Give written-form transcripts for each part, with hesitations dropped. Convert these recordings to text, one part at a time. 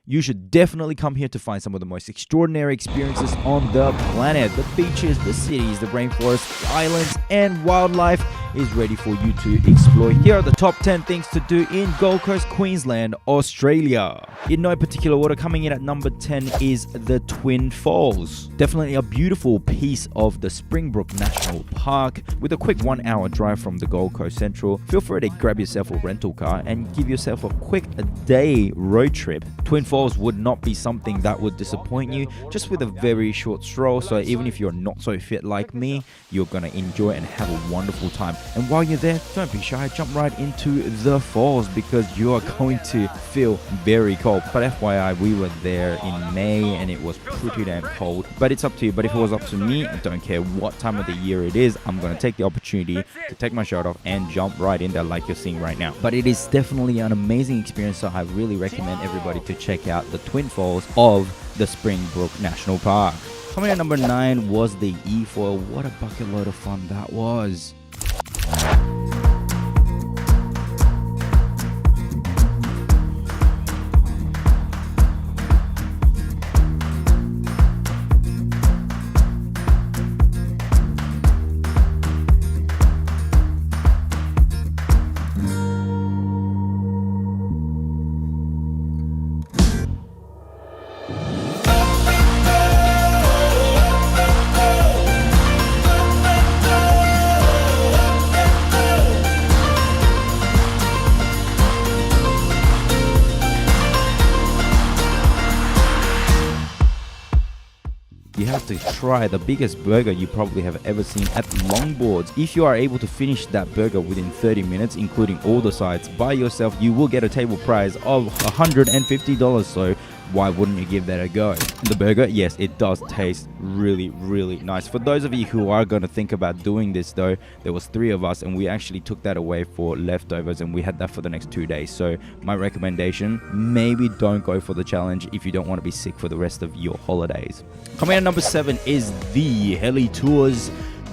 You should definitely come here to find some of the most extraordinary experiences on the planet. The beaches, the cities, the rainforests, the islands, and wildlife is ready for you to explore. Here are the top 10 things to do in Gold Coast, Queensland, Australia. In no particular order, coming in at number 10 is the Twin Falls. Definitely a beautiful piece of the Springbrook National Park with a quick 1-hour drive from the Gold Coast Central. Feel free to grab yourself a rental car and give yourself a quick day road trip. Twin Falls would not be something that would disappoint you, just with a very short stroll. So even if you're not so fit like me, you're gonna enjoy and have a wonderful time. And while you're there, don't be shy, jump right into the falls because you are going to feel very cold. But FYI, we were there in May and it was pretty damn cold. But it's up to you. But if it was up to me, I don't care what time of the year it is, I'm going to take the opportunity to take my shirt off and jump right in there like you're seeing right now. But it is definitely an amazing experience, so I really recommend everybody to check out the Twin Falls of the Springbrook National Park. Coming at number 9 was the EFoil. What a bucket load of fun that was. You have to try the biggest burger you probably have ever seen at Longboards. If you are able to finish that burger within 30 minutes, including all the sides, by yourself, you will get a table prize of $150. So why wouldn't you give that a go? The burger, yes, it does taste really, really nice. For those of you who are going to think about doing this though, there was 3 of us and we actually took that away for leftovers and we had that for the next 2 days. So my recommendation, maybe don't go for the challenge if you don't want to be sick for the rest of your holidays. Coming at number 7 is the HeliTours.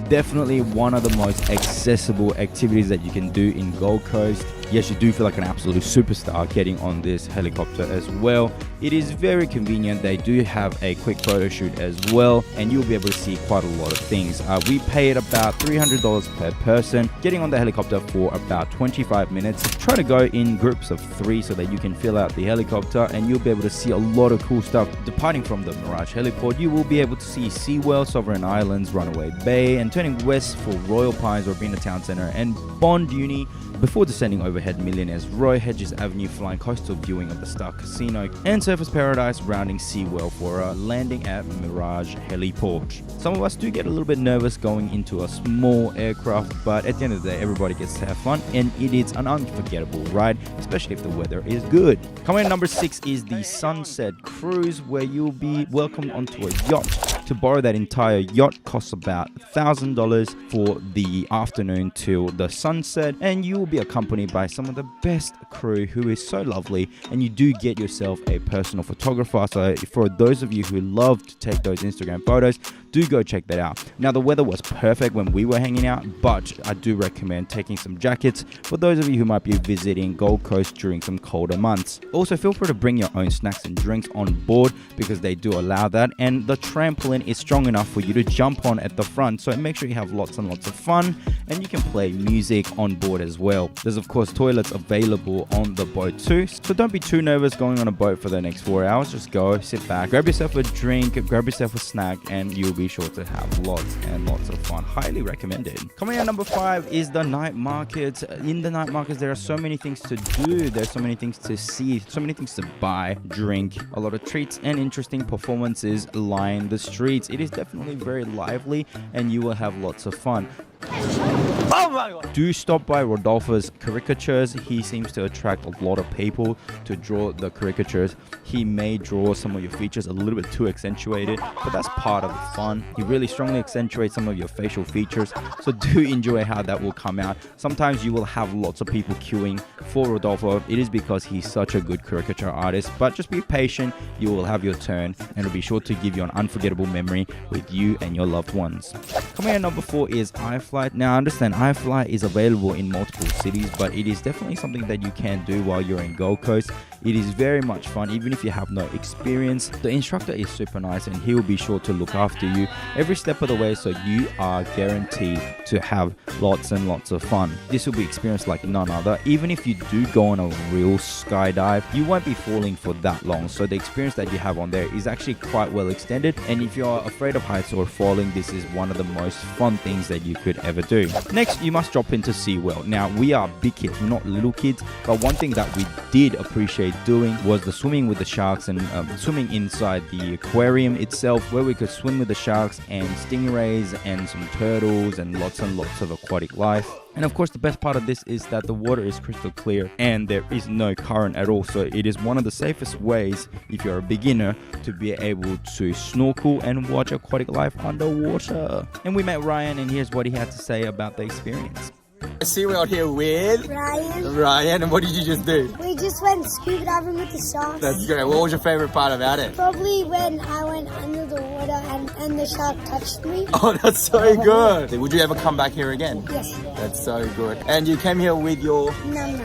Definitely one of the most accessible activities that you can do in Gold Coast. Yes, you do feel like an absolute superstar getting on this helicopter as well. It is very convenient. They do have a quick photo shoot as well, and you'll be able to see quite a lot of things. We paid about $300 per person, getting on the helicopter for about 25 minutes. Try to go in groups of 3 so that you can fill out the helicopter, and you'll be able to see a lot of cool stuff. Departing from the Mirage heliport, you will be able to see Seaworld, Sovereign Islands, Runaway Bay, and turning west for Royal Pines, Robina Town Centre, and Bond Uni, before descending overhead Millionaires Row, Hedges Avenue, flying coastal viewing of the Star Casino, and Surfers Paradise, rounding Seaworld for a landing at Mirage heliport. Some of us do get a little bit nervous going into a small aircraft, but at the end of the day, everybody gets to have fun, and it is an unforgettable ride, especially if the weather is good. Coming at number 6 is the Sunset Cruise, where you'll be welcomed onto a yacht. To borrow that entire yacht costs about $1,000 for the afternoon till the sunset, and you will be accompanied by some of the best crew who is so lovely, and you do get yourself a personal photographer. So for those of you who love to take those Instagram photos, do go check that out. Now, the weather was perfect when we were hanging out, but I do recommend taking some jackets for those of you who might be visiting Gold Coast during some colder months. Also, feel free to bring your own snacks and drinks on board because they do allow that, and the trampoline is strong enough for you to jump on at the front, so make sure you have lots and lots of fun, and you can play music on board as well. There's of course toilets available on the boat too, so don't be too nervous going on a boat for the next 4 hours. Just go, sit back, grab yourself a drink, grab yourself a snack, and you'll be sure to have lots and lots of fun. Highly recommended. Coming at number 5 is the night market. In the night markets, there are so many things to do, there's so many things to see, so many things to buy, drink, a lot of treats and interesting performances line the streets. It is definitely very lively and you will have lots of fun. Oh my God. Do stop by Rodolfo's caricatures. He seems to attract a lot of people to draw the caricatures. He may draw some of your features a little bit too accentuated, but that's part of the fun. He really strongly accentuates some of your facial features, so do enjoy how that will come out. Sometimes you will have lots of people queuing for Rodolfo. It is because he's such a good caricature artist, but just be patient. You will have your turn, and it'll be sure to give you an unforgettable memory with you and your loved ones. Coming at number 4 is IFLY. Now, I understand IFLY is available in multiple cities, but it is definitely something that you can do while you're in Gold Coast. It is very much fun, even if you have no experience. The instructor is super nice and he will be sure to look after you every step of the way, so you are guaranteed to have lots and lots of fun. This will be experienced like none other. Even if you do go on a real skydive, you won't be falling for that long, so the experience that you have on there is actually quite well extended. And if you're afraid of heights or falling, this is one of the most fun things that you could ever do. Next, you must drop into Seaworld. Now, we are big kids, we're not little kids, but one thing that we did appreciate doing was the swimming with the sharks and swimming inside the aquarium itself, where we could swim with the sharks and stingrays and some turtles and lots of aquatic life. And of course, the best part of this is that the water is crystal clear and there is no current at all. So it is one of the safest ways, if you're a beginner, to be able to snorkel and watch aquatic life underwater. And we met Ryan, and here's what he had to say about the experience. Seaworld here with Ryan, and what did you just do? We just went scuba diving with the sharks. That's great. What was your favorite part about it? Probably when I went under the water and the shark touched me. Oh, that's so good. Would you ever come back here again? Yes. That's so good. And you came here with your... No.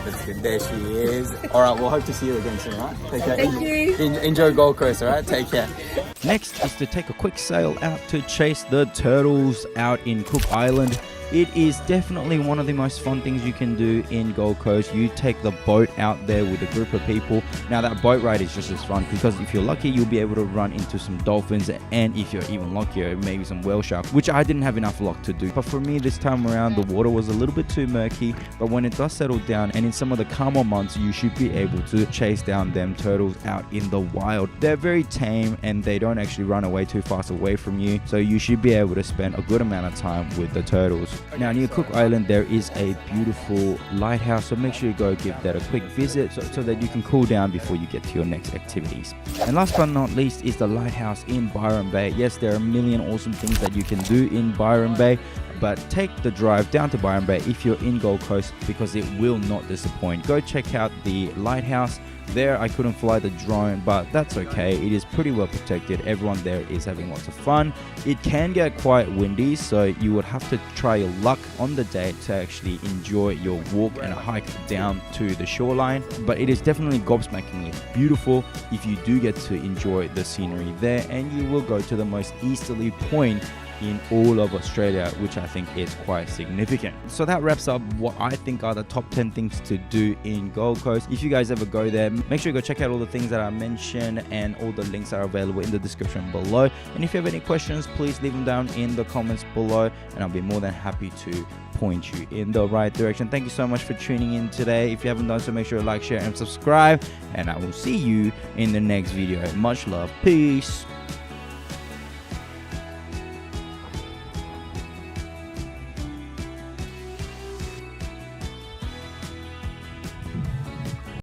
That's good. There she is. All right, we'll hope to see you again soon, all right? Take care. Thank you. Enjoy Gold Coast, all right? Take care. Next is to take a quick sail out to chase the turtles out in Cook Island. It is definitely one of the most fun things you can do in Gold Coast. You take the boat out there with a group of people. Now that boat ride is just as fun, because if you're lucky, you'll be able to run into some dolphins, and if you're even luckier, maybe some whale sharks, which I didn't have enough luck to do. But for me this time around, the water was a little bit too murky, but when it does settle down and in some of the calmer months, you should be able to chase down them turtles out in the wild. They're very tame and they don't actually run away too fast away from you, so you should be able to spend a good amount of time with the turtles. Now, near Cook Island, there is a beautiful lighthouse, so make sure you go give that a quick visit so that you can cool down before you get to your next activities. And last but not least is the lighthouse in Byron Bay. Yes, there are a million awesome things that you can do in Byron Bay, but take the drive down to Byron Bay if you're in Gold Coast, because it will not disappoint. Go check out the lighthouse. There I couldn't fly the drone, but that's okay. It is pretty well protected. Everyone there is having lots of fun. It can get quite windy, so you would have to try your luck on the day to actually enjoy your walk and hike down to the shoreline. But it is definitely gobsmackingly beautiful if you do get to enjoy the scenery there, and you will go to the most easterly point in all of Australia, which I think is quite significant. So that wraps up what I think are the top 10 things to do in Gold Coast. If you guys ever go there, make sure you go check out all the things that I mentioned, and all the links are available in the description below. And if you have any questions, please leave them down in the comments below, and I'll be more than happy to point you in the right direction. Thank you so much for tuning in today. If you haven't done so, make sure to like, share, and subscribe, and I will see you in the next video. Much love. Peace.